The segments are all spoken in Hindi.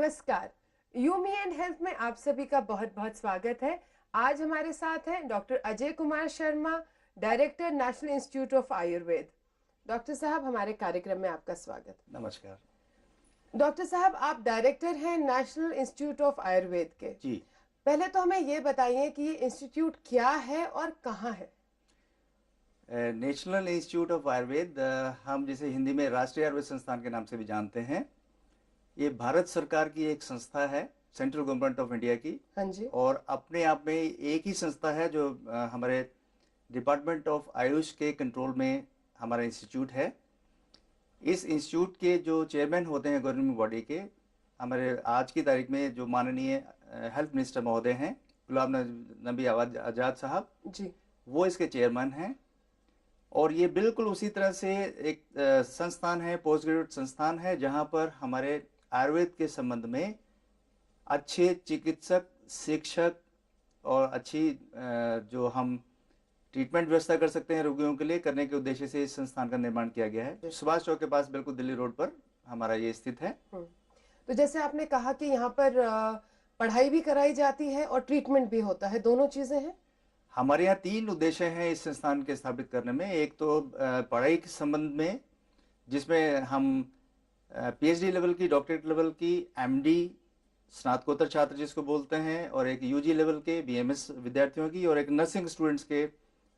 नमस्कार। यू मी एंड हेल्थ में आप सभी का बहुत बहुत स्वागत है। आज हमारे साथ हैं doctor Ajay Kumar Sharma, director national institute of Ayurveda. Doctor साहब, हमारे कार्यक्रम में आपका स्वागत। नमस्कार डॉक्टर साहब, आप डायरेक्टर हैं नेशनल इंस्टीट्यूट ऑफ आयुर्वेद के। जी। पहले तो हमें ये बताइए कि ये इंस्टीट्यूट क्या है और कहाँ है। नेशनल इंस्टीट्यूट ऑफ आयुर्वेद, हम जिसे हिंदी में राष्ट्रीय आयुर्वेद संस्थान के नाम से भी जानते हैं, ये भारत सरकार की एक संस्था है, सेंट्रल गवर्नमेंट ऑफ इंडिया की। हाँ जी। और अपने आप में एक ही संस्था है जो हमारे डिपार्टमेंट ऑफ आयुष के कंट्रोल में हमारा इंस्टीट्यूट है। इस इंस्टीट्यूट के जो चेयरमैन होते हैं गवर्निंग बॉडी के, हमारे आज की तारीख में जो माननीय हेल्थ मिनिस्टर महोदय हैं गुलाम नबी आज़ाद साहब जी। वो इसके चेयरमैन हैं। और ये बिल्कुल उसी तरह से एक संस्थान है, पोस्ट ग्रेजुएट संस्थान है, जहां पर हमारे आयुर्वेद के संबंध में अच्छे चिकित्सक, शिक्षक और अच्छी जो हम ट्रीटमेंट व्यवस्था कर सकते हैं रोगियों के लिए, करने के उद्देश्य से इस संस्थान का निर्माण किया गया है। सुभाष चौक के पास बिल्कुल दिल्ली रोड पर हमारा ये स्थित है। तो जैसे आपने कहा कि यहाँ पर पढ़ाई भी कराई जाती है और ट्रीटमेंट भी होता है, दोनों चीजें हैं। हमारे यहाँ 3 उद्देश्य हैं इस संस्थान के स्थापित करने में। एक तो पढ़ाई के संबंध में, जिसमें हम पीएचडी लेवल की, डॉक्टरेट लेवल की, एमडी स्नातकोत्तर छात्र जिसको बोलते हैं, और एक यूजी लेवल के बीएमएस विद्यार्थियों की, और एक नर्सिंग स्टूडेंट्स के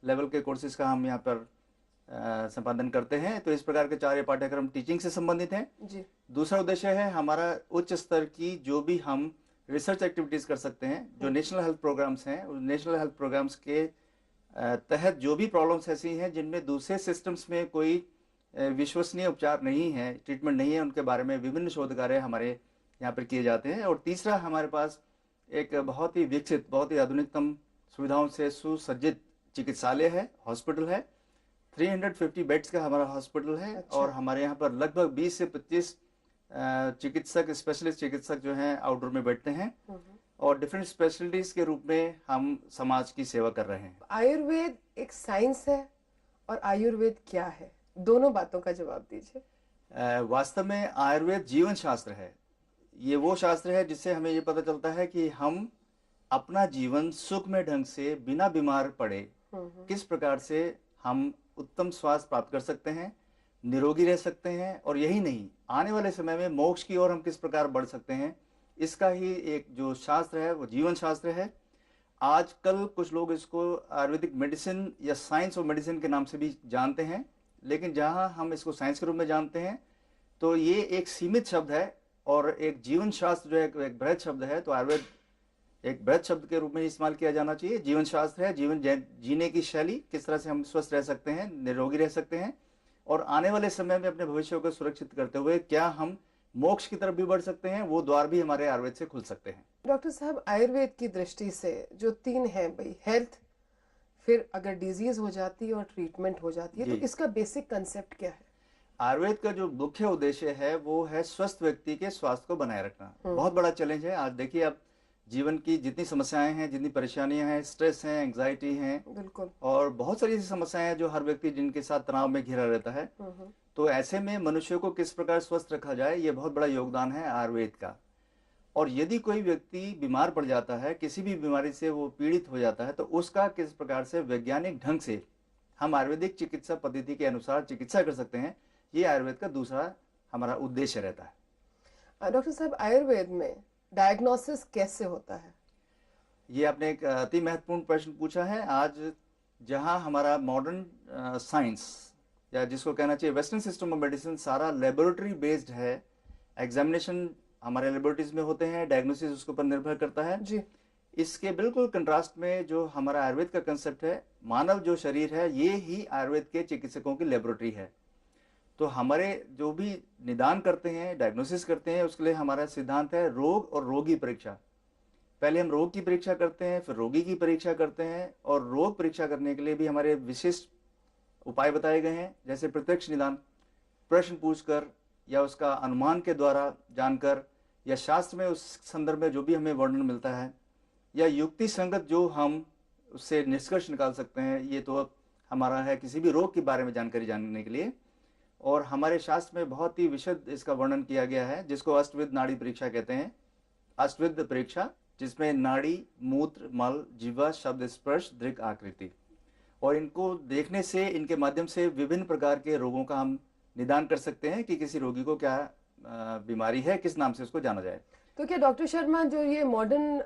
लेवल के कोर्सेज का हम यहाँ पर संपादन करते हैं। तो इस प्रकार के 4 पाठ्यक्रम टीचिंग से संबंधित हैं जी। दूसरा उद्देश्य है हमारा उच्च स्तर की जो भी हम रिसर्च एक्टिविटीज कर सकते हैं, जो नेशनल हेल्थ प्रोग्राम्स हैं, उस नेशनल हेल्थ प्रोग्राम्स के तहत जो भी प्रॉब्लम्स ऐसी हैं जिनमें दूसरे सिस्टम्स में कोई विश्वसनीय उपचार नहीं है, ट्रीटमेंट नहीं है, उनके बारे में विभिन्न शोध कार्य हमारे यहाँ पर किए जाते हैं। और तीसरा, हमारे पास एक बहुत ही विकसित, बहुत ही आधुनिकतम सुविधाओं से सुसज्जित चिकित्सालय है, हॉस्पिटल है। 350 बेड्स का हमारा हॉस्पिटल है। अच्छा। और हमारे यहाँ पर लगभग 20 से 25 चिकित्सक, स्पेशलिस्ट चिकित्सक जो हैं आउटडोर में बैठते हैं, और डिफरेंट स्पेशलिटीज के रूप में हम समाज की सेवा कर रहे हैं। आयुर्वेद एक साइंस है और आयुर्वेद क्या है, दोनों बातों का जवाब दीजिए। वास्तव में आयुर्वेद जीवन शास्त्र है। ये वो शास्त्र है जिससे हमें ये पता चलता है कि हम अपना जीवन सुखमय ढंग से, बिना बीमार पड़े, किस प्रकार से हम उत्तम स्वास्थ्य प्राप्त कर सकते हैं, निरोगी रह सकते हैं, और यही नहीं, आने वाले समय में मोक्ष की ओर हम किस प्रकार बढ़ सकते हैं, इसका ही एक जो शास्त्र है वो जीवन शास्त्र है। आजकल कुछ लोग इसको आयुर्वेदिक मेडिसिन या साइंस ऑफ मेडिसिन के नाम से भी जानते हैं, लेकिन जहां हम इसको साइंस के रूप में जानते हैं तो ये एक सीमित शब्द है, और एक जीवन शास्त्र जो है एक बृहद शब्द है। तो आयुर्वेद एक बृहद शब्द के रूप में इस्तेमाल किया जाना चाहिए। जीवन शास्त्र है, जीवन जीने की शैली, किस तरह से हम स्वस्थ रह सकते हैं, निरोगी रह सकते हैं, और आने वाले समय में अपने भविष्य को सुरक्षित करते हुए क्या हम मोक्ष की तरफ भी बढ़ सकते हैं, वो द्वार भी हमारे आयुर्वेद से खुल सकते हैं। डॉक्टर साहब, आयुर्वेद की दृष्टि से जो 3 है भाई, हेल्थ, फिर अगर डिजीज हो जाती है और ट्रीटमेंट हो जाती है, तो इसका बेसिक कंसेप्ट क्या है? आयुर्वेद का जो मुख्य उद्देश्य है वो है स्वस्थ व्यक्ति के स्वास्थ्य को बनाए रखना। बहुत बड़ा चैलेंज है। आज देखिए, अब जीवन की जितनी समस्याएं हैं, जितनी परेशानियां हैं, स्ट्रेस हैं, एंग्जाइटी हैं, बिल्कुल, और बहुत सारी ऐसी समस्याएं हैं जो हर व्यक्ति जिनके साथ तनाव में घिरा रहता है। तो ऐसे में मनुष्य को किस प्रकार स्वस्थ रखा जाए, ये बहुत बड़ा योगदान है आयुर्वेद का। और यदि कोई व्यक्ति बीमार पड़ जाता है, किसी भी बीमारी से वो पीड़ित हो जाता है, तो उसका किस प्रकार से वैज्ञानिक ढंग से हम आयुर्वेदिक चिकित्सा पद्धति के अनुसार चिकित्सा कर सकते हैं, ये आयुर्वेद का दूसरा हमारा उद्देश्य रहता है। डॉक्टर साहब, आयुर्वेद में डायग्नोसिस कैसे होता है? ये आपने एक अति महत्वपूर्ण प्रश्न पूछा है। आज जहां हमारा मॉडर्न साइंस, या जिसको कहना चाहिए वेस्टर्न सिस्टम ऑफ मेडिसिन, सारा लेबोरेटरी बेस्ड है। एग्जामिनेशन हमारे लेबोरेटरीज में होते हैं, डायग्नोसिस उसके ऊपर निर्भर करता है जी। इसके बिल्कुल कंट्रास्ट में जो हमारा आयुर्वेद का कंसेप्ट है, मानव जो शरीर है ये ही आयुर्वेद के चिकित्सकों की लेबोरेटरी है। तो हमारे जो भी निदान करते हैं, डायग्नोसिस करते हैं, उसके लिए हमारा सिद्धांत है रोग और रोगी परीक्षा। पहले हम रोग की परीक्षा करते हैं, फिर रोगी की परीक्षा करते हैं, और रोग परीक्षा करने के लिए भी हमारे विशिष्ट उपाय बताए गए हैं, जैसे प्रत्यक्ष निदान, प्रश्न पूछकर या उसका अनुमान के द्वारा जानकर, या शास्त्र में उस संदर्भ में जो भी हमें वर्णन मिलता है, या युक्ति संगत जो हम उससे निष्कर्ष निकाल सकते हैं। ये तो हमारा है किसी भी रोग के बारे में जानकारी जानने के लिए। और हमारे शास्त्र में बहुत ही विशद इसका वर्णन किया गया है, जिसको अष्टविध नाड़ी परीक्षा कहते हैं। अष्टविध परीक्षा, जिसमें नाड़ी, मूत्र, मल, जिह्वा, शब्द, स्पर्श, दृक्, आकृति, और इनको देखने से, इनके माध्यम से विभिन्न प्रकार के रोगों का हम निदान कर सकते हैं कि किसी रोगी को क्या बीमारी है, किस नाम से उसको जाना जाए। तो क्या डॉक्टर शर्मा, जो ये मॉडर्न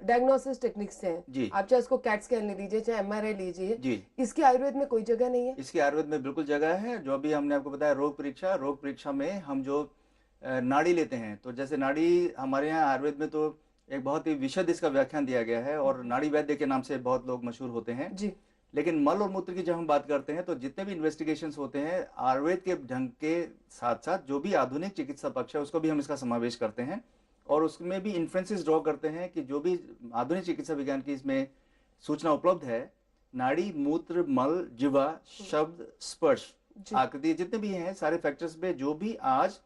डायग्नोसिस टेक्निक्स हैं जी, आप चाहे इसको कैट स्कैन ले लीजिए, चाहे एमआरआई लीजिए जी, इसकी आयुर्वेद में कोई जगह नहीं है? इसकी आयुर्वेद में बिल्कुल जगह है। जो अभी हमने आपको बताया रोग परीक्षा में हम जो नाड़ी लेते हैं, तो जैसे नाड़ी हमारे यहाँ आयुर्वेद में तो एक बहुत ही विशद इसका व्याख्यान दिया गया है और नाड़ी वैद्य के नाम से बहुत लोग मशहूर होते हैं जी। लेकिन मल और मूत्र की जब हम बात करते हैं तो जितने भी इन्वेस्टिगेशंस होते हैं आयुर्वेद के ढंग के साथ साथ जो भी आधुनिक चिकित्सा पक्ष है उसको भी हम इसका समावेश करते हैं और उसमें भी इन्फ्रेंसेस ड्रॉ करते हैं कि जो भी आधुनिक चिकित्सा विज्ञान की इसमें सूचना उपलब्ध है, नाड़ी, मूत्र, मल, जिह्वा, शब्द, स्पर्श, आकृति, जितने भी हैं सारे फैक्टर्स में जो भी आज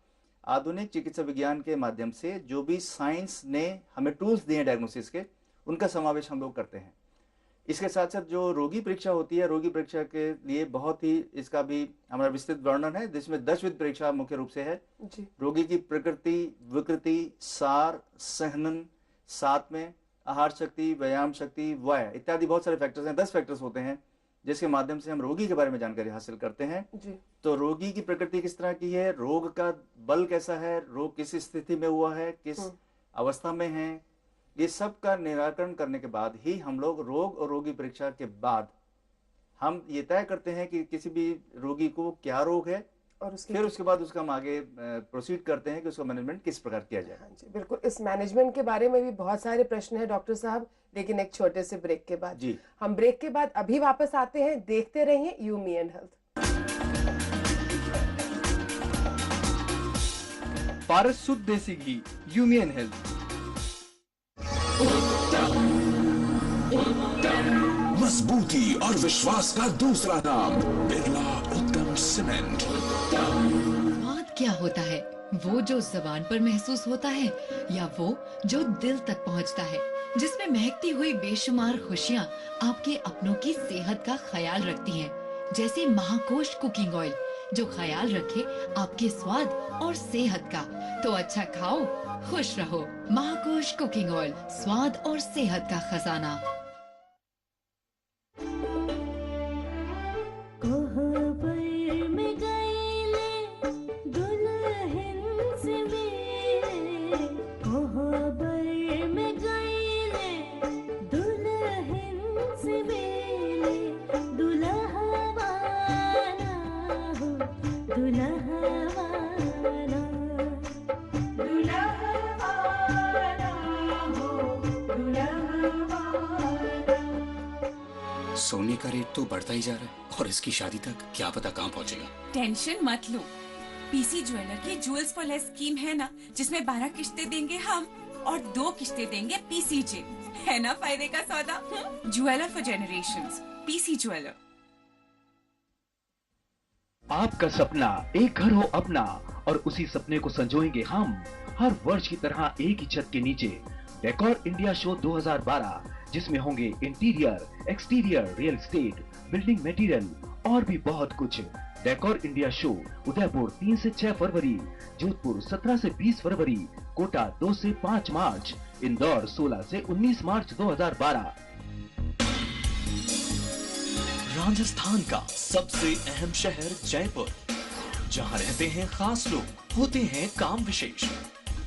आधुनिक चिकित्सा विज्ञान के माध्यम से जो भी साइंस ने हमें टूल्स दिए हैं डायग्नोसिस के, उनका समावेश हम लोग करते हैं। इसके साथ साथ जो रोगी परीक्षा होती है, रोगी परीक्षा के लिए बहुत ही इसका भी हमारा विस्तृत वर्णन है, जिसमें 10 विध परीक्षा मुख्य रूप से है जी। रोगी की प्रकृति, विकृति, सार, सहनन, साथ में आहार शक्ति, व्यायाम शक्ति, वय इत्यादि बहुत सारे फैक्टर्स हैं। 10 फैक्टर्स होते हैं जिसके माध्यम से हम रोगी के बारे में जानकारी हासिल करते हैं जी। तो रोगी की प्रकृति किस तरह की है, रोग का बल कैसा है, रोग किस स्थिति में हुआ है, किस अवस्था में है, ये सब का निराकरण करने के बाद ही हम लोग रोग और रोगी परीक्षा के बाद हम ये तय करते हैं कि किसी भी रोगी को क्या रोग है और फिर उसके बाद उसका हम आगे प्रोसीड करते हैं कि उसका मैनेजमेंट किस प्रकार किया जाए। हाँ जी, बिल्कुल। इस मैनेजमेंट के बारे में भी बहुत सारे प्रश्न हैं डॉक्टर साहब, लेकिन एक छोटे से ब्रेक के बाद जी। हम ब्रेक के बाद अभी वापस आते हैं। देखते रहिए यू मी एंड हेल्थ। पारस शुद्ध देसी घी, यू मी एंड हेल्थ। मजबूती और विश्वास का दूसरा नाम बिरला उत्तम सीमेंट। स्वाद क्या होता है, वो जो जबान पर महसूस होता है या वो जो दिल तक पहुंचता है, जिसमें महकती हुई बेशुमार खुशियां आपके अपनों की सेहत का ख्याल रखती हैं, जैसे महाकोश कुकिंग ऑयल जो ख्याल रखे आपके स्वाद और सेहत का। तो अच्छा खाओ, खुश रहो। महाकोश कुकिंग ऑयल, स्वाद और सेहत का खजाना। सोने का रेट तो बढ़ता ही जा रहा है और इसकी शादी तक क्या पता कहाँ पहुँचेगा। टेंशन मत लो, पीसी ज्वेलर की ज्वेल्स फॉर लेस स्कीम है ना, जिसमें 12 किश्तें देंगे हम और 2 किश्तें देंगे पीसीजे। है ना फायदे का सौदा। Jeweller for generations, PC jeweller. आपका सपना एक घर हो अपना और उसी सपने को संजोएंगे हम हर वर्ष की तरह एक ही छत के नीचे। डेकोर इंडिया शो 2012 जिसमें होंगे interior, exterior, real estate, building material और भी बहुत कुछ। डेकोर इंडिया शो उदयपुर 3 से 6 फरवरी, जोधपुर 17 से 20 फरवरी, कोटा 2 से 5 मार्च, इंदौर 16 से 19 मार्च 2012। राजस्थान का सबसे अहम शहर जयपुर, जहां रहते हैं खास लोग, होते हैं काम विशेष,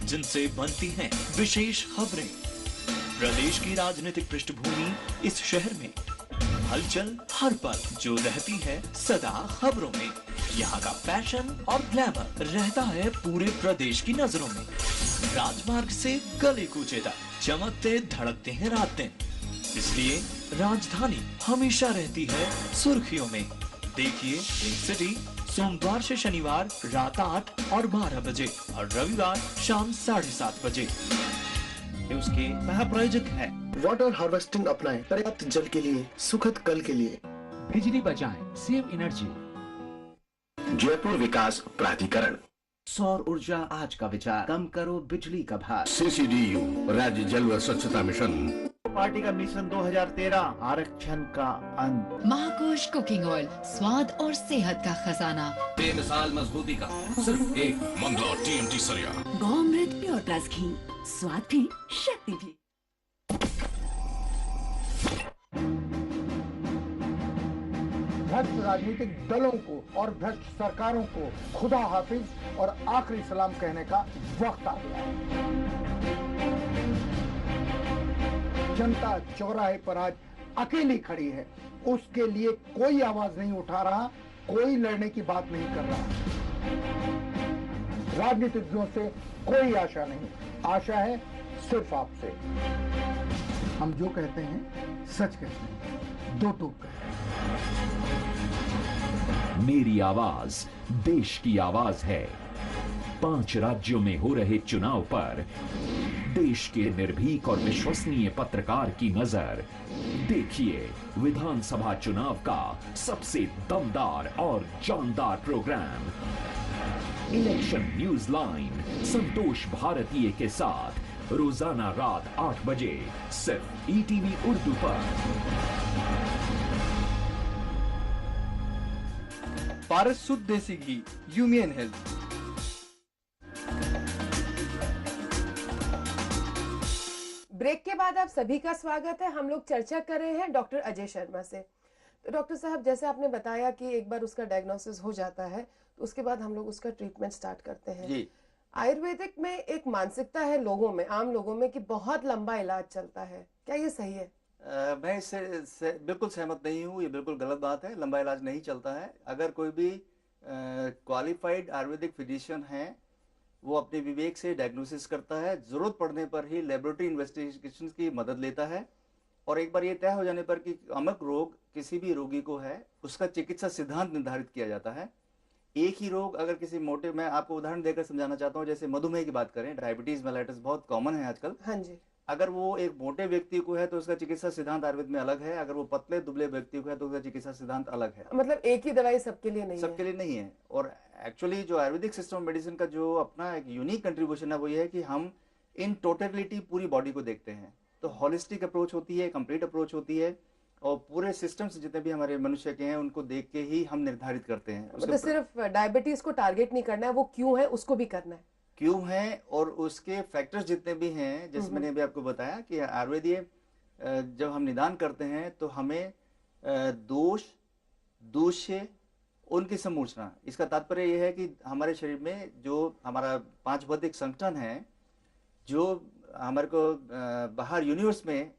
जिनसे बनती हैं विशेष खबरें। प्रदेश की राजनीतिक पृष्ठभूमि इस शहर में, हलचल हर पल जो रहती है सदा खबरों में। यहाँ का फैशन और ग्लैमर रहता है पूरे प्रदेश की नजरों में। राजमार्ग से गली कूचे तक चमकते धड़कते हैं रात दिन, इसलिए राजधानी हमेशा रहती है सुर्खियों में। देखिए एक सिटी सोमवार से शनिवार रात 8 और 12 बजे और रविवार शाम 7:30 बजे। उसके महाप्रायोजक है वाटर हार्वेस्टिंग अपनाएं, पर्याप्त जल के लिए, सुखद कल के लिए। बिजली बचाएं, सेव एनर्जी। जयपुर विकास प्राधिकरण। सौर ऊर्जा आज का विचार, कम करो बिजली का भार। CCDU राज्य जल व स्वच्छता मिशन। पार्टी का मिशन 2013 आरक्षण का अंत। महाकोश कुकिंग ऑयल, स्वाद और सेहत का खजाना। बेमिसाल मजबूती का सिर्फ एक मंगला टीएमटी सरिया। गौमृत प्योर प्लस घी, स्वाद भी शक्ति भी। भ्रष्ट राजनीतिक दलों को और भ्रष्ट सरकारों को खुदा हाफिज और आखिरी सलाम कहने का वक्त आ गया है। जनता चौराहे पर आज अकेली खड़ी है, उसके लिए कोई आवाज नहीं उठा रहा, कोई लड़ने की बात नहीं कर रहा। राजनीतिज्ञों से कोई आशा नहीं, आशा है सिर्फ आपसे। हम जो कहते हैं सच कहते हैं, दो टूक कहते हैं। मेरी आवाज देश की आवाज है। 5 राज्यों में हो रहे चुनाव पर देश के निर्भीक और विश्वसनीय पत्रकार की नजर। देखिए विधानसभा चुनाव का सबसे दमदार और जानदार प्रोग्राम इलेक्शन न्यूज लाइन संतोष भारतीय के साथ रोजाना रात 8 बजे सिर्फ ईटीवी उर्दू पर। पारस शुद्ध देसी घी, यूमियन हेल्थ। ब्रेक के बाद आप सभी का स्वागत है। हम लोग चर्चा कर रहे हैं डॉक्टर अजय शर्मा से। तो डॉक्टर साहब, जैसे आपने बताया कि एक बार उसका डायग्नोसिस हो जाता है तो उसके बाद हम लोग उसका ट्रीटमेंट स्टार्ट करते हैं जी। आयुर्वेदिक में एक मानसिकता है लोगों में, आम लोगों में, कि बहुत लंबा इलाज चलता है। क्या ये सही है? मैं इससे बिल्कुल सहमत नहीं हूँ। ये बिल्कुल गलत बात है। लंबा इलाज नहीं चलता है। अगर कोई भी क्वालिफाइड आयुर्वेदिक फिजिशियन है, वो अपने विवेक से डायग्नोसिस करता है, जरूरत पड़ने पर ही लेबोरेटरी इन्वेस्टिगेशन की मदद लेता है, और एक बार ये तय हो जाने पर कि अमुक रोग किसी भी रोगी को है, उसका चिकित्सा सिद्धांत निर्धारित किया जाता है। एक ही रोग अगर किसी मोटे, मैं आपको उदाहरण देकर समझाना चाहता हूँ, जैसे मधुमेह की बात करें, डायबिटीज मेलाइटिस बहुत कॉमन है आजकल। हाँ जी। अगर वो एक मोटे व्यक्ति को है तो उसका चिकित्सा सिद्धांत आयुर्वेद में अलग है, अगर वो पतले दुबले व्यक्ति को है तो उसका चिकित्सा सिद्धांत अलग है। मतलब एक ही दवाई सबके लिए नहीं है। सबके लिए नहीं है। और एक्चुअली जो आयुर्वेदिक सिस्टम ऑफ मेडिसिन का जो अपना एक यूनिक कंट्रीब्यूशन है वो ये है कि हम इन टोटलिटी पूरी बॉडी को देखते हैं। तो हॉलिस्टिक अप्रोच होती है, कंप्लीट अप्रोच होती है, और पूरे सिस्टम्स जितने भी हमारे मनुष्य के हैं उनको देख के ही हम निर्धारित करते हैं। मतलब सिर्फ डायबिटीज को टारगेट नहीं करना है, वो क्यों है उसको भी करना है। क्यों है और उसके फैक्टर्स जितने भी हैं, जैसे मैंने अभी आपको बताया कि आयुर्वेदीय जब हम निदान करते हैं तो हमें दोष, दूष्य, उनकी समूचना, इसका तात्पर्य यह है कि हमारे शरीर में जो हमारा 5 भौतिक संगठन है, जो हमारे को बाहर यूनिवर्स में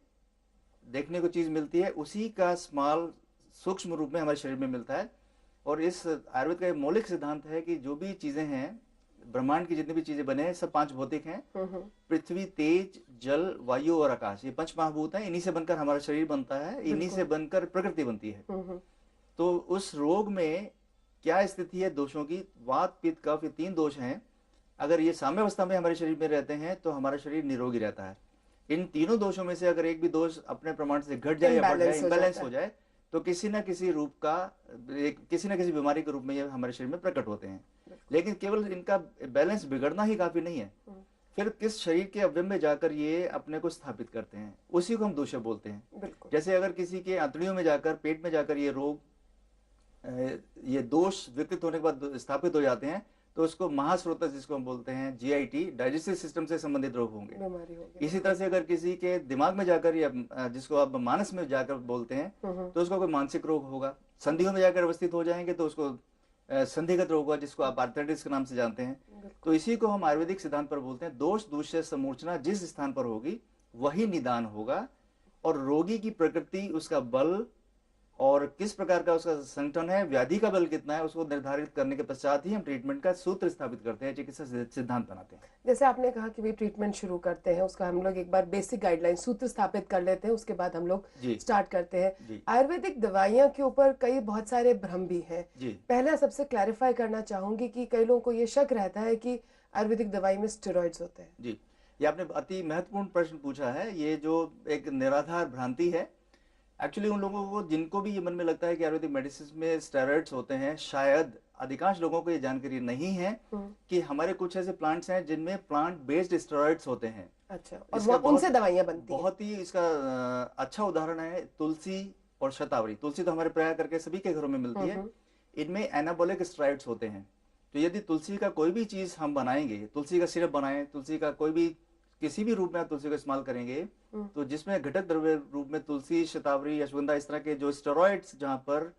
देखने को चीज मिलती है, उसी का स्मॉल सूक्ष्म रूप में हमारे शरीर में मिलता है। और इस आयुर्वेद का मौलिक सिद्धांत है कि जो भी चीजें हैं, ब्रह्मांड की जितनी भी चीजें बने हैं, सब 5 भौतिक हैं। पृथ्वी, तेज, जल, वायु और आकाश, ये 5 महाभूत हैं। इन्हीं से बनकर हमारा शरीर बनता है, इन्हीं से बनकर प्रकृति बनती है। तो उस रोग में क्या स्थिति है दोषों की? वात, पित्त, कफ, ये 3 दोष हैं। अगर ये साम्यावस्था में हमारे शरीर में रहते हैं तो हमारा शरीर निरोगी रहता है। इन तीनों दोषों में से अगर एक भी दोष अपने प्रमाण से घट जाए या बढ़ जाए, इम्बैलेंस हो जाए, तो किसी न किसी रूप का, किसी न किसी बीमारी के रूप में ये हमारे शरीर में प्रकट होते हैं। लेकिन केवल इनका बैलेंस बिगड़ना ही काफी नहीं है, फिर किस शरीर के अवयव में जाकर ये अपने को स्थापित करते हैं, उसी को हम दोष बोलते हैं। जैसे अगर किसी के आंतड़ियों में जाकर, पेट में जाकर ये रोग, ये दोष विकसित होने के बाद स्थापित हो जाते हैं, तो उसको महास्रोत, जिसको हम बोलते हैं जीआईटी, डाइजेस्टिव सिस्टम से संबंधित रोग होंगे। इसी तरह से अगर किसी के दिमाग में जाकर, या जिसको आप मानस में जाकर बोलते हैं, तो उसको कोई मानसिक रोग होगा। संधियों में जाकर अवस्थित हो जाएंगे तो उसको संधिगत रोग होगा, जिसको आप आर्थराइटिस के नाम से जानते हैं। तो इसी को हम आयुर्वेदिक सिद्धांत पर बोलते हैं, दोष, दूष्य, समूर्छना जिस स्थान पर होगी वही निदान होगा, और रोगी की प्रकृति, उसका बल और किस प्रकार का उसका संगठन है, व्याधि का बल कितना है, उसको निर्धारित करने के पश्चात ही हम ट्रीटमेंट का सूत्र स्थापित करते हैं, चिकित्सा सिद्धांत बनाते हैं। जैसे आपने कहा कि भाई ट्रीटमेंट शुरू करते हैं, उसका हम लोग एक बार बेसिक गाइडलाइन सूत्र स्थापित कर लेते हैं, उसके बाद हम लोग स्टार्ट करते हैं। आयुर्वेदिक दवाइयों के ऊपर कई बहुत सारे भ्रम भी हैं। पहला सबसे क्लैरिफाई करना चाहूंगी कि कई लोगों को ये शक रहता है कि आयुर्वेदिक दवाई में स्टेरॉइड्स होते हैं। जी, ये आपने अति महत्वपूर्ण प्रश्न पूछा है। ये जो एक निराधार भ्रांति है, एक्चुअली उन लोगों को जिनको भी ये मन में लगता है कि आयुर्वेदिक मेडिसिन में स्टेरॉइड्स होते हैं, शायद अधिकांश लोगों को ये जानकारी नहीं है कि हमारे कुछ ऐसे प्लांट्स हैं जिनमें प्लांट बेस्ड स्टेरॉइड्स होते हैं। अच्छा, और इसका उनसे दवाइयां बनती हैं। बहुत ही इसका अच्छा उदाहरण है तुलसी और शतावरी। तुलसी तो हमारे प्राय करके सभी के घरों में मिलती है। इनमें एनाबॉलिक स्टेरॉइड्स होते हैं। तो यदि तुलसी का कोई भी चीज हम बनाएंगे, तुलसी का सिरप बनाएं, तुलसी का कोई भी किसी भी रूप में आप तुलसी का इस्तेमाल करेंगे, तो जिसमें घटक द्रव्य रूप में तुलसी, शतावरी, अश्वगंधा, इस तरह के जो स्टेरॉइड्स जहां पर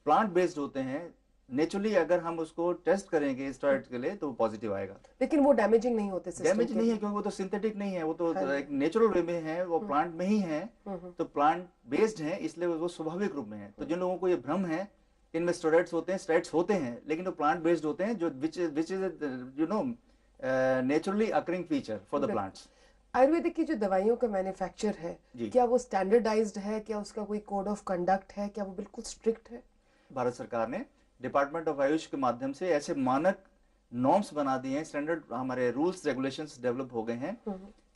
प्लांट बेस्ड होते हैं, नेचुरली अगर हम उसको टेस्ट करेंगे स्टेरॉइड के लिए तो पॉजिटिव आएगा। लेकिन वो डैमेजिंग नहीं होते सिस्टम डैमेज नहीं है, क्योंकि वो तो सिंथेटिक नहीं है, वो तो एक नेचुरल वे में है, वो प्लांट में ही है, तो प्लांट बेस्ड है, इसलिए वो स्वाभाविक रूप में है। तो जिन लोगों को ये भ्रम है इनमें स्टेरॉइड्स होते हैं लेकिन वो प्लांट बेस्ड होते हैं, जो which is you know naturally occurring feature for the plants. Ayurvedic की जो दवाइयों का मैन्युफैक्चर है, क्या वो स्टैंडर्डाइज्ड है? क्या उसका कोई कोड ऑफ कंडक्ट है? क्या वो बिल्कुल स्ट्रिक्ट है? भारत सरकार ने डिपार्टमेंट ऑफ आयुष के माध्यम से ऐसे मानक नॉर्म्स बना दिए हैं, स्टैंडर्ड हमारे रूल्स रेगुलेशंस डेवलप हो गए हैं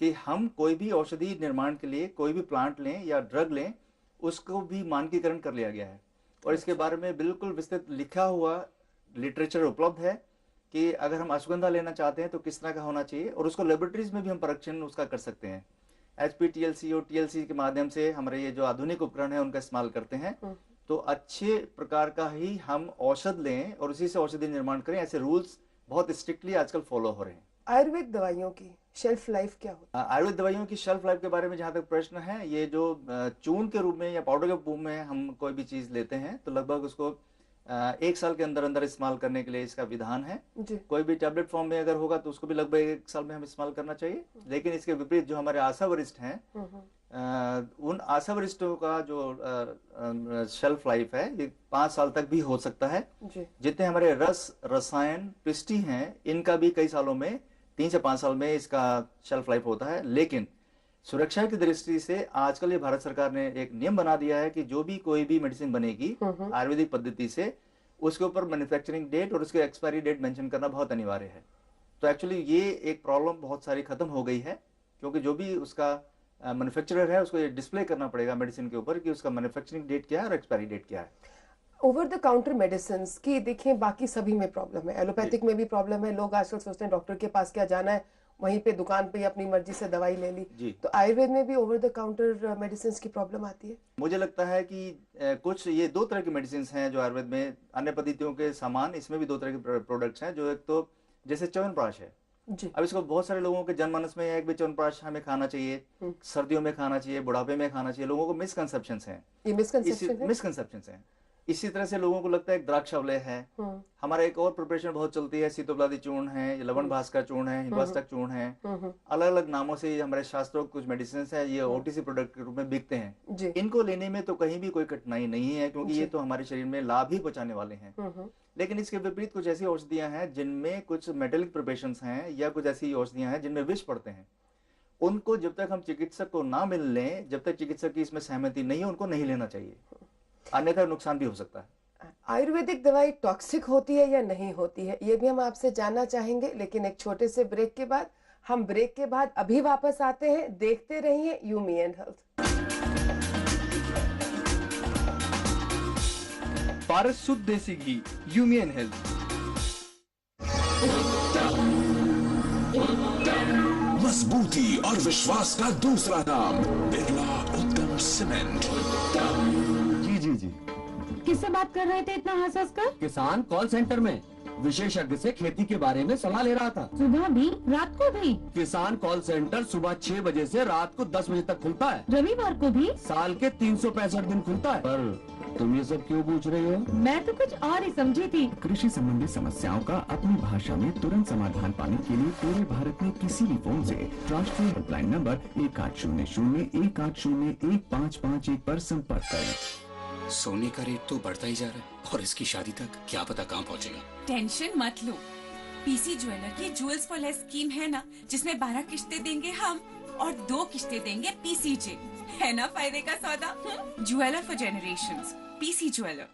कि हम कोई भी औषधि निर्माण के लिए कोई भी प्लांट लें या ड्रग लें, उसको भी मानकीकरण कर लिया गया है। और इसके बारे में बिल्कुल विस्तृत लिखा हुआ लिटरेचर उपलब्ध है कि अगर हम अश्वगंधा लेना चाहते हैं तो किस तरह का होना चाहिए, और उसको लेबोरेटरीज में भी हम परीक्षण उसका कर सकते हैं। HPTLC और TLC के माध्यम से हमारे ये जो आधुनिक उपकरण है उनका इस्तेमाल करते हैं, तो अच्छे प्रकार का ही हम औषध लें और उसी से औषधि निर्माण करें। ऐसे रूल्स बहुत स्ट्रिक्टली आजकल फॉलो हो रहे हैं। आयुर्वेद दवाइयों की शेल्फ लाइफ क्या होती है? आयुर्वेद दवाइयों की शेल्फ लाइफ के बारे में जहां तक प्रश्न है, ये जो चूर्ण के रूप में या पाउडर के रूप में हम कोई भी चीज लेते हैं तो लगभग उसको 1 साल के अंदर अंदर इस्तेमाल करने के लिए इसका विधान है। कोई भी टैबलेट फॉर्म में अगर होगा तो उसको भी लगभग 1 साल में हम इस्तेमाल करना चाहिए। लेकिन इसके विपरीत जो हमारे आशा वरिष्ठ हैं, उन आशा वरिष्ठों का जो शेल्फ लाइफ है ये 5 साल तक भी हो सकता है। जितने हमारे रस, रसायन, पिष्टी हैं, इनका भी कई सालों में 3 से 5 साल में इसका शेल्फ लाइफ होता है। लेकिन सुरक्षा की दृष्टि से आजकल ये भारत सरकार ने एक नियम बना दिया है कि जो भी कोई भी मेडिसिन बनेगी आयुर्वेदिक पद्धति से, उसके ऊपर मैन्युफैक्चरिंग डेट और उसके एक्सपायरी डेट मेंशन करना बहुत अनिवार्य है। तो एक्चुअली ये एक प्रॉब्लम बहुत सारी खत्म हो गई है, क्योंकि जो भी उसका मैन्युफैक्चरर है उसको ये डिस्प्ले करना पड़ेगा मेडिसिन के ऊपर कि उसका मैन्युफैक्चरिंग डेट क्या है और एक्सपायरी डेट क्या है। ओवर द काउंटर मेडिसिन की देखिए बाकी सभी में प्रॉब्लम है, एलोपैथिक में भी प्रॉब्लम है। लोग आजकल सोचते हैं डॉक्टर के पास क्या जाना है, वहीं पे दुकान पे अपनी मर्जी से दवाई ले ली। तो आयुर्वेद में भी ओवर द काउंटर मेडिसिन की प्रॉब्लम आती है। मुझे लगता है कि कुछ ये 2 तरह की मेडिसिन हैं जो आयुर्वेद में अन्य पद्धतियों के समान इसमें भी 2 तरह के प्रोडक्ट्स हैं। जो एक तो जैसे च्यवनप्राश है, अब इसको बहुत सारे लोगों के जनमानस में एक भी च्यवनप्राश हमें खाना चाहिए, सर्दियों में खाना चाहिए, बुढ़ापे में खाना चाहिए, लोगों को मिसकंसेप्शंस हैं। ये मिसकंसेप्शंस हैं। इसी तरह से लोगों को लगता है एक द्राक्षावलय है। हमारा एक और प्रिपरेशन बहुत चलती है, सीतोपलादी चूर्ण है, लवण भास्कर चूर्ण है, हिमवास्तक चूर्ण है, अलग अलग नामों से हमारे शास्त्रों कुछ मेडिसिन है, ये OTC प्रोडक्ट के रूप में बिकते हैं। इनको लेने में तो कहीं भी कोई कठिनाई नहीं है, क्योंकि ये तो हमारे शरीर में लाभ ही पहुंचाने वाले हैं। लेकिन इसके विपरीत कुछ ऐसी औषधियां हैं जिनमें कुछ मेटेलिक प्रिपरेशन हैं, या कुछ ऐसी औषधियां हैं जिनमें विष पड़ते हैं। उनको जब तक हम चिकित्सक को ना मिल लें, जब तक चिकित्सक की इसमें सहमति नहीं है, उनको नहीं लेना चाहिए, अन्यथा नुकसान भी हो सकता है। आयुर्वेदिक दवाई टॉक्सिक होती है या नहीं होती है, ये भी हम आपसे जानना चाहेंगे, लेकिन एक छोटे से ब्रेक के बाद। हम ब्रेक के बाद अभी वापस आते हैं। देखते रहिए यूमी एंड हेल्थ। पारस शुद्ध देसी घी, यूमी एंड हेल्थ। मजबूती और विश्वास का दूसरा नाम बिरला उत्तम सीमेंट। जी किससे बात कर रहे थे इतना हंस कर? किसान कॉल सेंटर में विशेषज्ञ से खेती के बारे में सलाह ले रहा था। सुबह भी रात को भी? किसान कॉल सेंटर सुबह 6 बजे से रात को 10 बजे तक खुलता है। रविवार को भी? साल के 365 दिन खुलता है। पर तुम ये सब क्यों पूछ रही हो? मैं तो कुछ और ही समझी थी। कृषि संबंधी समस्याओं का अपनी भाषा में तुरंत समाधान पाने के लिए पूरे भारत में किसी भी फोन से राष्ट्रीय हेल्पलाइन नंबर 1800-1801-5551 पर संपर्क करें। सोने का रेट तो बढ़ता ही जा रहा है और इसकी शादी तक क्या पता कहाँ पहुँचेगा। टेंशन मत लो, पीसी ज्वेलर की ज्वेल्स फॉर लेस स्कीम है ना, जिसमें 12 किस्तें देंगे हम और 2 किस्तें देंगे PCJ। है ना फायदे का सौदा। Jeweller for generations, PC jeweller.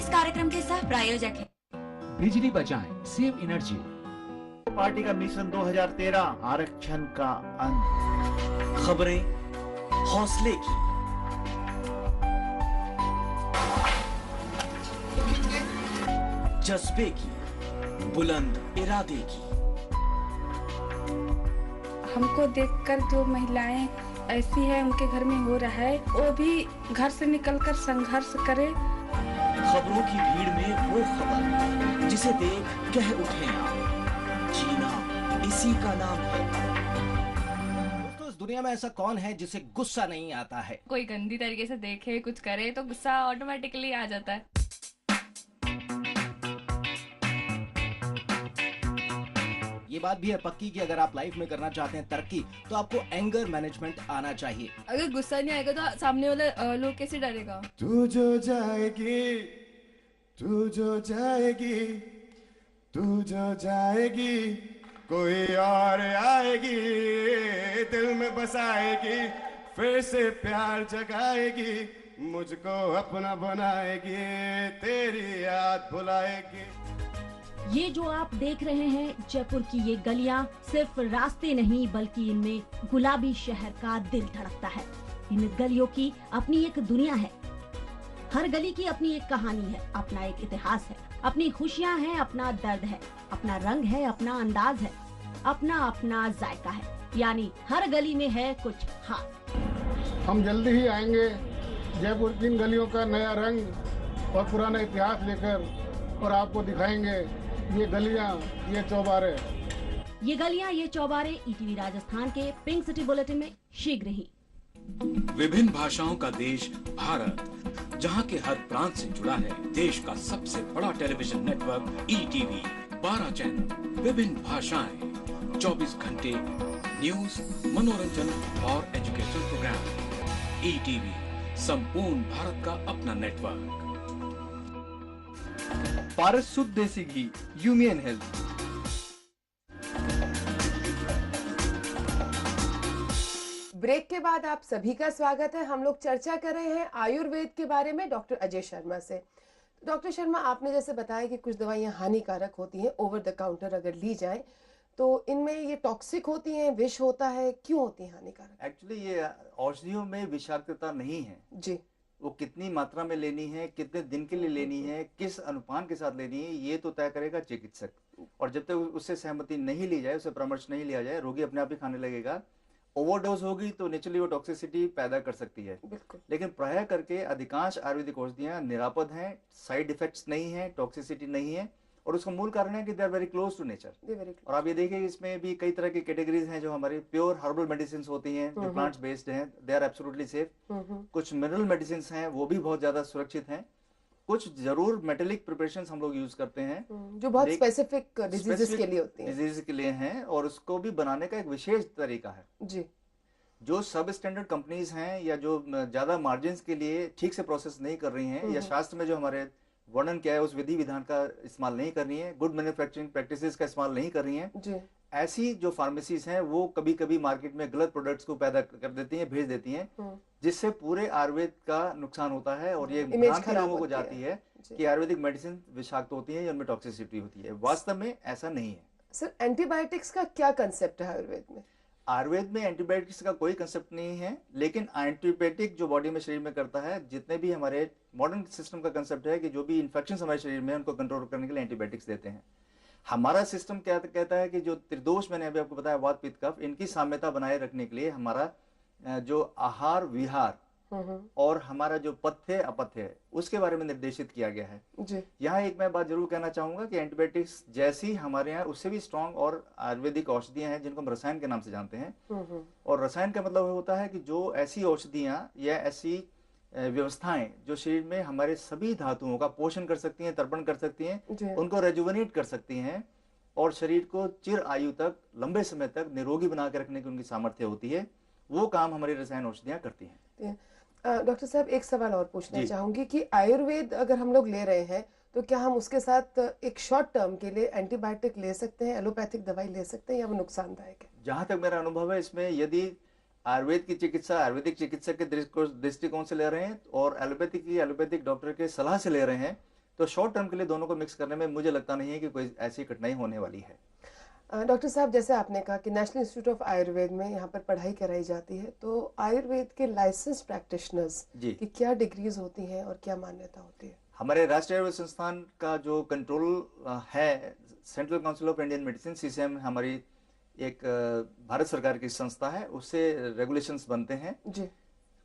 इस कार्यक्रम के सह प्रायोजक है बिजली बचाएं, सेव एनर्जी। पार्टी का मिशन 2013 आरक्षण का अंत। खबरें हौसले की, जज्बे की, बुलंद इरादे की। हमको देखकर जो महिलाएं ऐसी है उनके घर में हो रहा है, वो भी घर से निकलकर संघर्ष करे। खबरों की भीड़ में वो खबर जिसे देख कह उठे आप, जीना इसी का नाम है। दोस्तों, इस दुनिया में ऐसा कौन है जिसे गुस्सा नहीं आता है? कोई गंदी तरीके से देखे, कुछ करे तो गुस्सा ऑटोमेटिकली आ जाता है। ये बात भी है पक्की कि अगर आप लाइफ में करना चाहते हैं तरक्की, तो आपको एंगर मैनेजमेंट आना चाहिए। अगर गुस्सा नहीं आएगा तो सामने वाला लोग कैसे डरेगा? तू जो जाएगी, तू जो जाएगी, तू जो जाएगी, कोई और आएगी, दिल में बसाएगी, फिर से प्यार जगाएगी, मुझको अपना बनाएगी, तेरी याद भुलाएगी। ये जो आप देख रहे हैं जयपुर की ये गलियां सिर्फ रास्ते नहीं बल्कि इनमें गुलाबी शहर का दिल धड़कता है। इन गलियों की अपनी एक दुनिया है। हर गली की अपनी एक कहानी है, अपना एक इतिहास है, अपनी खुशियां हैं, अपना दर्द है, अपना रंग है, अपना अंदाज है, अपना अपना जायका है। यानी हर गली में है कुछ खास। हम जल्दी ही आएंगे जयपुर की इन गलियों का नया रंग और पुराना इतिहास लेकर, और आपको दिखाएंगे ये गलियां, ये चौबारे। ये गलियां, ये चौबारे ईटीवी राजस्थान के पिंक सिटी बुलेटिन में शीघ्र ही। विभिन्न भाषाओं का देश भारत, जहां के हर प्रांत से जुड़ा है देश का सबसे बड़ा टेलीविजन नेटवर्क ईटीवी। 12 चैनल, विभिन्न भाषाएं, 24 घंटे न्यूज, मनोरंजन और एजुकेशनल प्रोग्राम। ईटीवी, संपूर्ण भारत का अपना नेटवर्क। पारस शुद्ध देसी घी, ह्यूमन हेल्थ। ब्रेक के बाद आप सभी का स्वागत है। हम लोग चर्चा कर रहे हैं आयुर्वेद के बारे में डॉक्टर अजय शर्मा से। डॉक्टर शर्मा, आपने जैसे बताया कि कुछ दवाइयां हानिकारक होती हैं, ओवर द काउंटर अगर ली जाए तो इनमें ये टॉक्सिक होती हैं, विष होता है, क्यों होती है हानिकारक? एक्चुअली ये औषधियों में विषाक्तता नहीं है जी। वो कितनी मात्रा में लेनी है, कितने दिन के लिए लेनी है, किस अनुपान के साथ लेनी है, ये तो तय करेगा चिकित्सक। और जब तक उससे सहमति नहीं ली जाए, उससे परामर्श नहीं लिया जाए, रोगी अपने आप ही खाने लगेगा। ओवरडोज होगी तो नेचुरली वो टॉक्सिसिटी पैदा कर सकती है। लेकिन प्राय करके अधिकांश आयुर्वेदिक औषधियां निरापद हैं, साइड इफेक्ट्स नहीं है, टॉक्सिसिटी नहीं है, और उसका मूल कारण है कि they are very close to nature. और आप ये देखिए इसमें भी कई तरह की कैटेगरीज हैं जो हमारी प्योर हर्बल मेडिसिन होती हैं, जो प्लांट्स बेस्ड हैं, दे आर एब्सोल्युटली सेफ। कुछ मिनरल मेडिसिन हैं वो भी बहुत ज्यादा सुरक्षित हैं। कुछ जरूर मेटेलिक प्रिपरेशंस हम लोग यूज करते हैं जो बहुत स्पेसिफिक डिजीजेस के लिए होती हैं, डिजीज के लिए हैं, और उसको भी बनाने का एक विशेष तरीका है जी। जो सब स्टैंडर्ड कंपनीज हैं या जो ज्यादा मार्जिन के लिए ठीक से प्रोसेस नहीं कर रही हैं, या शास्त्र में जो हमारे वर्णन क्या है उस विधि विधान का इस्तेमाल नहीं कर रही है, गुड मैन्युफैक्चरिंग प्रैक्टिसेस का इस्तेमाल नहीं कर रही हैं, ऐसी जो फार्मेसीज हैं वो कभी कभी मार्केट में गलत प्रोडक्ट्स को पैदा कर देती हैं, भेज देती हैं, जिससे पूरे आयुर्वेद का नुकसान होता है। और ये भ्रांति लोगों को जाती है कि आयुर्वेदिक मेडिसिन विषाक्त होती है या उनमें टॉक्सिसिटी होती है। वास्तव में ऐसा नहीं है। सर, एंटीबायोटिक्स का क्या कंसेप्ट है आयुर्वेद में? आयुर्वेद में एंटीबायोटिक्स का कोई कंसेप्ट नहीं है, लेकिन एंटीबायोटिक जो बॉडी में शरीर में करता है, जितने भी हमारे मॉडर्न सिस्टम का कंसेप्ट है कि जो भी इन्फेक्शन हमारे शरीर में है उनको कंट्रोल करने के लिए एंटीबायोटिक्स देते हैं। हमारा सिस्टम क्या कहता है कि जो त्रिदोष मैंने अभी आपको बताया, वात पित्त कफ, इनकी साम्यता बनाए रखने के लिए हमारा जो आहार विहार और हमारा जो पथ्य अपथ्य है उसके बारे में निर्देशित किया गया है जी। यहाँ एक मैं बात जरूर कहना चाहूंगा कि एंटीबायोटिक्स जैसी हमारे यहाँ उससे भी स्ट्रॉन्ग और आयुर्वेदिक औषधियां हैं जिनको हम रसायन के नाम से जानते हैं। और रसायन का मतलब होता है कि जो ऐसी औषधियां या ऐसी व्यवस्थाएं जो शरीर में हमारे सभी धातुओं का पोषण कर सकती हैं, तर्पण कर सकती हैं, उनको रेजुवेनेट कर सकती हैं और शरीर को चिर आयु तक, लंबे समय तक निरोगी बना के रखने की उनकी सामर्थ्य होती है, वो काम हमारी रसायन औषधियां करती हैं। डॉक्टर साहब, एक सवाल और पूछना चाहूंगी कि आयुर्वेद अगर हम लोग ले रहे हैं तो क्या हम उसके साथ एक शॉर्ट टर्म के लिए एंटीबायोटिक ले सकते हैं, एलोपैथिक दवाई ले सकते हैं, या वो नुकसानदायक है? जहां तक मेरा अनुभव है इसमें, यदि आयुर्वेद की चिकित्सा आयुर्वेदिक चिकित्सक के दृष्टिकोण से ले रहे हैं और एलोपैथिक की एलोपैथिक डॉक्टर के सलाह से ले रहे हैं, तो शॉर्ट टर्म के लिए दोनों को मिक्स करने में मुझे लगता नहीं है कि कोई ऐसी कठिनाई होने वाली है। डॉक्टर साहब, जैसे आपने कहा कि नेशनल इंस्टीट्यूट ऑफ आयुर्वेद में यहाँ पर पढ़ाई कराई जाती है, तो आयुर्वेद के लाइसेंस प्रैक्टिशनर्स की क्या डिग्रीज होती हैं और क्या मान्यता होती है? हमारे राष्ट्रीय आयुर्वेद संस्थान का जो कंट्रोल है, central council of Indian medicine, CCM हमारी एक भारत सरकार की संस्था है, उससे रेगुलेशंस बनते हैं जी।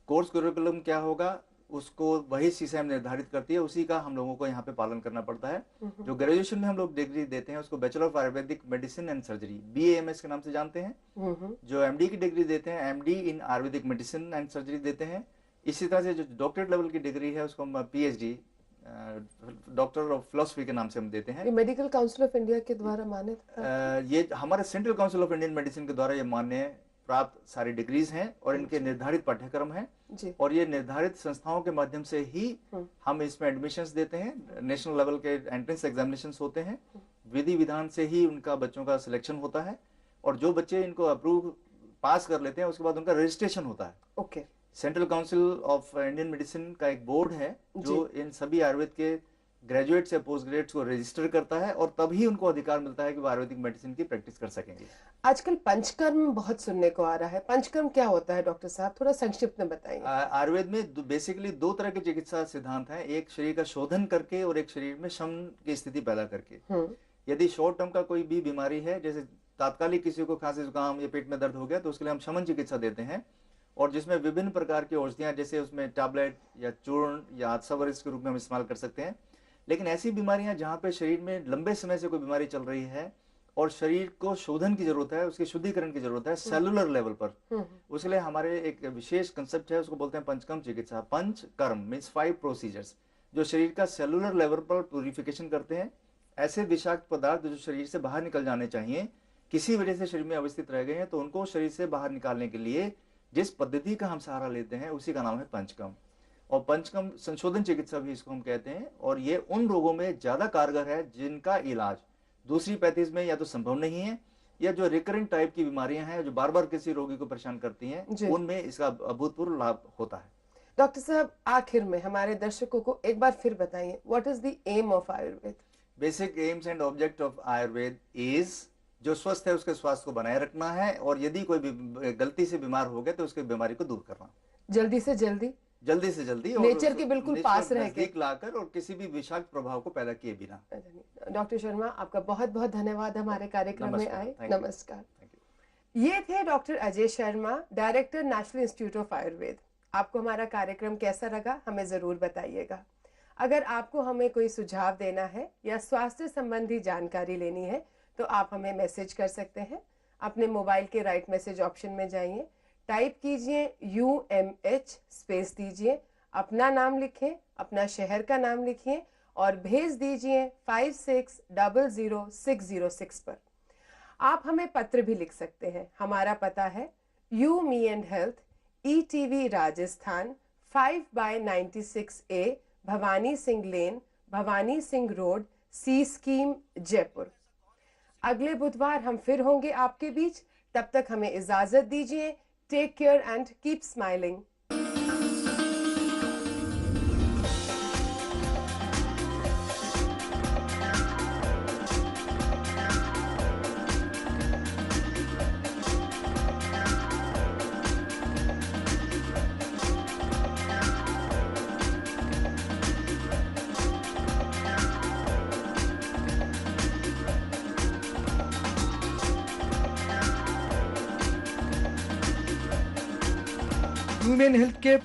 कोर्स करिकुलम क्या होगा उसको वही CCM निर्धारित करती है, उसी का हम लोगों को यहाँ पे पालन करना पड़ता है। जो ग्रेजुएशन में हम लोग डिग्री देते हैं उसको bachelor of Ayurvedic medicine and surgery, BAMS के नाम से जानते हैं। जो MD की डिग्री देते हैं, MD in Ayurvedic medicine and surgery देते हैं। इसी तरह से जो डॉक्टरेट लेवल की डिग्री है उसको हम PhD, डॉक्टर ऑफ फिलोसफी के नाम से हम देते हैं। ये मेडिकल काउंसिल ऑफ इंडिया के द्वारा मान्य, ये हमारे central council of Indian medicine के द्वारा ये मान्य प्राप्त सारी डिग्रीज हैं और इनके निर्धारित पाठ्यक्रम हैं और ये निर्धारित संस्थाओं के माध्यम से ही हम इसमें एडमिशंस देते हैं। नेशनल लेवल के एंट्रेंस एग्जामिनेशंस होते हैं, विधि विधान से ही उनका बच्चों का सिलेक्शन होता है और जो बच्चे इनको अप्रूव पास कर लेते हैं उसके बाद उनका रजिस्ट्रेशन होता है। Okay. Central council of Indian medicine का एक बोर्ड है जो इन सभी आयुर्वेद के ग्रेजुएट्स या पोस्ट ग्रेजुएट्स को रजिस्टर करता है और तभी उनको अधिकार मिलता है कि वो आयुर्वेदिक मेडिसिन की प्रैक्टिस कर सकेंगे। आजकल पंचकर्म बहुत सुनने को आ रहा है, पंचकर्म क्या होता है डॉक्टर साहब, थोड़ा संक्षिप्त में बताइए। आयुर्वेद में बेसिकली दो तरह के चिकित्सा सिद्धांत हैं, एक शरीर का शोधन करके और एक शरीर में शम की स्थिति पैदा करके। यदि शॉर्ट टर्म का कोई भी बीमारी है, जैसे तात्कालिक किसी को खांसी जुकाम या पेट में दर्द हो गया तो उसके लिए हम शमन चिकित्सा देते हैं और जिसमें विभिन्न प्रकार की औषधियां, जैसे उसमें टैबलेट या चूर्ण या आदसावरिश के रूप में हम इस्तेमाल कर सकते हैं। लेकिन ऐसी बीमारियां जहां पे शरीर में लंबे समय से कोई बीमारी चल रही है और शरीर को शोधन की जरूरत है, उसके शुद्धिकरण की जरूरत है सेलुलर लेवल पर, उसके लिए हमारे एक विशेष कंसेप्ट है, उसको बोलते हैं पंचकर्म चिकित्सा। पंच कर्म मीन्स 5 प्रोसीजर्स जो शरीर का सेलुलर लेवल पर प्यूरिफिकेशन करते हैं। ऐसे विषाक्त पदार्थ जो शरीर से बाहर निकल जाने चाहिए, किसी वजह से शरीर में अवस्थित रह गए हैं, तो उनको शरीर से बाहर निकालने के लिए जिस पद्धति का हम सहारा लेते हैं उसी का नाम है पंचकर्म। और पंचकर्म संशोधन चिकित्सा भी इसको हम कहते हैं और ये उन रोगों में ज्यादा कारगर है जिनका इलाज दूसरी पैथीज में या तो संभव नहीं है या जो रिकरेंट टाइप की बीमारियां हैं जो बार बार किसी रोगी को परेशान करती हैं, उनमें इसका अभूतपूर्व लाभ होता है। डॉक्टर साहब, आखिर में हमारे दर्शकों को एक बार फिर बताइए, what is the aim of Ayurveda? Basic aims and object of Ayurveda is, जो स्वस्थ है उसके स्वास्थ्य को बनाए रखना है और यदि कोई गलती से बीमार हो गए तो उसकी बीमारी को दूर करना, जल्दी से जल्दी नेचर के बिल्कुल पास रह के लाकर और किसी भी विषाक्त प्रभाव को पैदा किए बिना। डॉक्टर शर्मा, आपका बहुत बहुत धन्यवाद हमारे कार्यक्रम में आए। नमस्कार। ये थे doctor Ajay Sharma, director national institute of Ayurveda. आपको हमारा कार्यक्रम कैसा लगा हमें जरूर बताइएगा। अगर आपको हमें कोई सुझाव देना है या स्वास्थ्य संबंधी जानकारी लेनी है तो आप हमें मैसेज कर सकते हैं। अपने मोबाइल के राइट मैसेज ऑप्शन में जाइए, टाइप कीजिए UMH स्पेस दीजिए, अपना नाम लिखें, अपना शहर का नाम लिखिए और भेज दीजिए 56000606 पर। आप हमें पत्र भी लिख सकते हैं। हमारा पता है You Me and Health, ETV Rajasthan, 5/96A Bhavani Singh lane, Bhavani Singh road, C scheme, Jaipur. अगले बुधवार हम फिर होंगे आपके बीच, तब तक हमें इजाजत दीजिए। Take care and keep smiling. Human health के